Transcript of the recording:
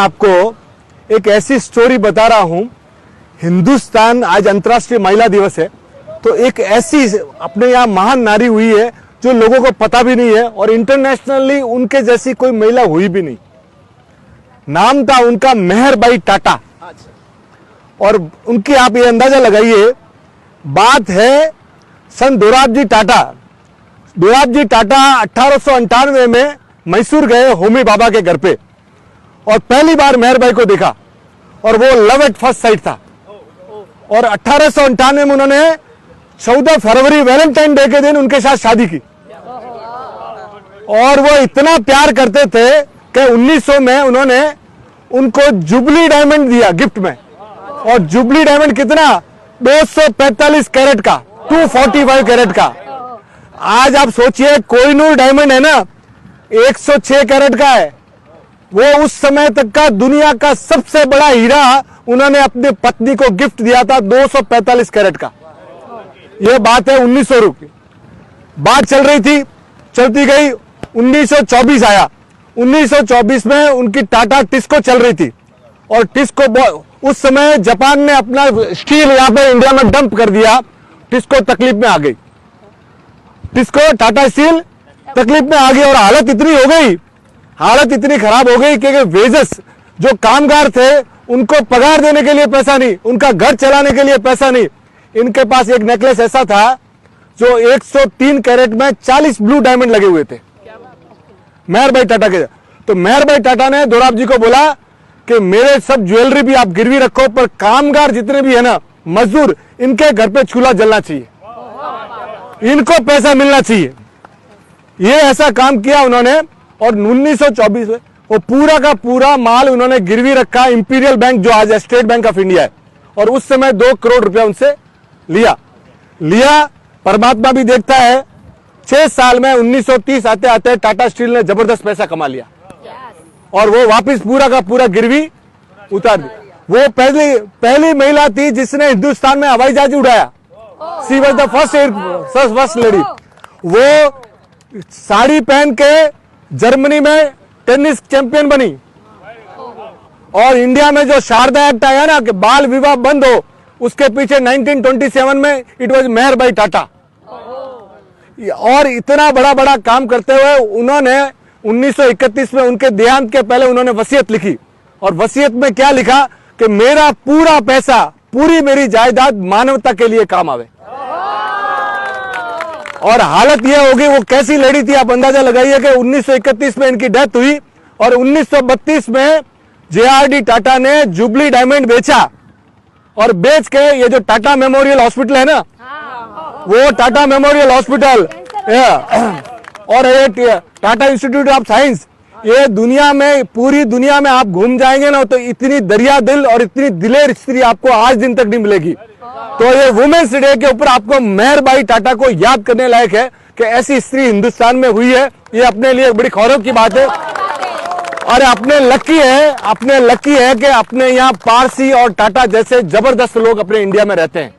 आपको एक ऐसी स्टोरी बता रहा हूं। हिंदुस्तान, आज अंतर्राष्ट्रीय महिला दिवस है, तो एक ऐसी अपने यहाँ महान नारी हुई है जो लोगों को पता भी नहीं है और इंटरनेशनली उनके जैसी कोई महिला हुई भी नहीं। नाम था उनका मेहरबाई टाटा। और उनकी आप ये अंदाजा लगाइए, बात है सन दोराबजी टाटा। दोराबजी टाटा 1898 में मैसूर गए होमी बाबा के घर पे और पहली बार मेहरबाई को देखा और वो लव एट फर्स्ट साइट था। और 1898 में उन्होंने 14 फरवरी वैलेंटाइन डे के दिन उनके साथ शादी की और वो इतना प्यार करते थे कि 1900 में उन्होंने उनको जुबली डायमंड दिया गिफ्ट में। और जुबली डायमंड कितना? 245 कैरेट का, 245 कैरेट का। आज आप सोचिए, कोहिनूर डायमंड है ना, 106 कैरेट का है। वो उस समय तक का दुनिया का सबसे बड़ा हीरा उन्होंने अपनी पत्नी को गिफ्ट दिया था, 245 कैरेट का। यह बात है 1900 की। बात चल रही थी, चलती गई, 1924 आया। 1924 में उनकी टाटा टिस्को चल रही थी और टिस्को उस समय जापान ने अपना स्टील यहां पे इंडिया में डंप कर दिया। टिस्को तकलीफ में आ गई, टिस्को टाटा स्टील तकलीफ में आ गई और हालत इतनी खराब हो गई कि वेजेस, जो कामगार थे उनको पगार देने के लिए पैसा नहीं, उनका घर चलाने के लिए पैसा नहीं। इनके पास एक नेकलेस ऐसा था जो 103 कैरेट में 40 ब्लू डायमंड लगे हुए थे मेहरबाई टाटा के। तो मेहरबाई टाटा ने दोराबजी को बोला कि मेरे सब ज्वेलरी भी आप गिरवी रखो, पर कामगार जितने भी है ना, मजदूर, इनके घर पे चूल्हा जलना चाहिए, इनको पैसा मिलना चाहिए। ये ऐसा काम किया उन्होंने और 1924 में वो पूरा का पूरा माल उन्होंने गिरवी रखा इंपीरियल बैंक, जो आज स्टेट बैंक ऑफ इंडिया है, और उस समय 2 करोड़ रुपया उनसे लिया। परमात्मा भी देखता है, 6 साल में 1930 आते आते टाटा स्टील ने जबरदस्त पैसा कमा लिया और वो वापस पूरा का पूरा गिरवी उतार दी। वो पहली महिला थी जिसने हिंदुस्तान में हवाई जहाज उड़ाया। She was the first lady. वो साड़ी पहन के जर्मनी में टेनिस चैंपियन बनी। और इंडिया में जो शारदा एक्ट आया ना कि बाल विवाह बंद हो, उसके पीछे 1927 में इट वॉज मेहरबाई टाटा। और इतना बड़ा काम करते हुए उन्होंने 1931 में उनके देहांत के पहले उन्होंने वसीयत लिखी और वसीयत में क्या लिखा कि मेरा पूरा पैसा, पूरी मेरी जायदाद मानवता के लिए काम आवे। और हालत यह होगी, वो कैसी लेडी थी आप अंदाजा लगाइए कि 1931 में इनकी डेथ हुई और 1932 में JRD टाटा ने जुबली डायमंड बेचा और बेच के ये जो टाटा मेमोरियल हॉस्पिटल है ना, वो टाटा मेमोरियल हॉस्पिटल और ये टाटा इंस्टीट्यूट ऑफ साइंस, ये दुनिया में, पूरी दुनिया में आप घूम जाएंगे ना तो इतनी दरिया दिल और इतनी दिलेर स्त्री आपको आज दिन तक नहीं मिलेगी। तो ये वुमेन्स डे के ऊपर आपको मेहरबाई टाटा को याद करने लायक है कि ऐसी स्त्री हिंदुस्तान में हुई है। ये अपने लिए बड़ी गौरव की बात है और अपने लकी है कि अपने यहाँ पारसी और टाटा जैसे जबरदस्त लोग अपने इंडिया में रहते हैं।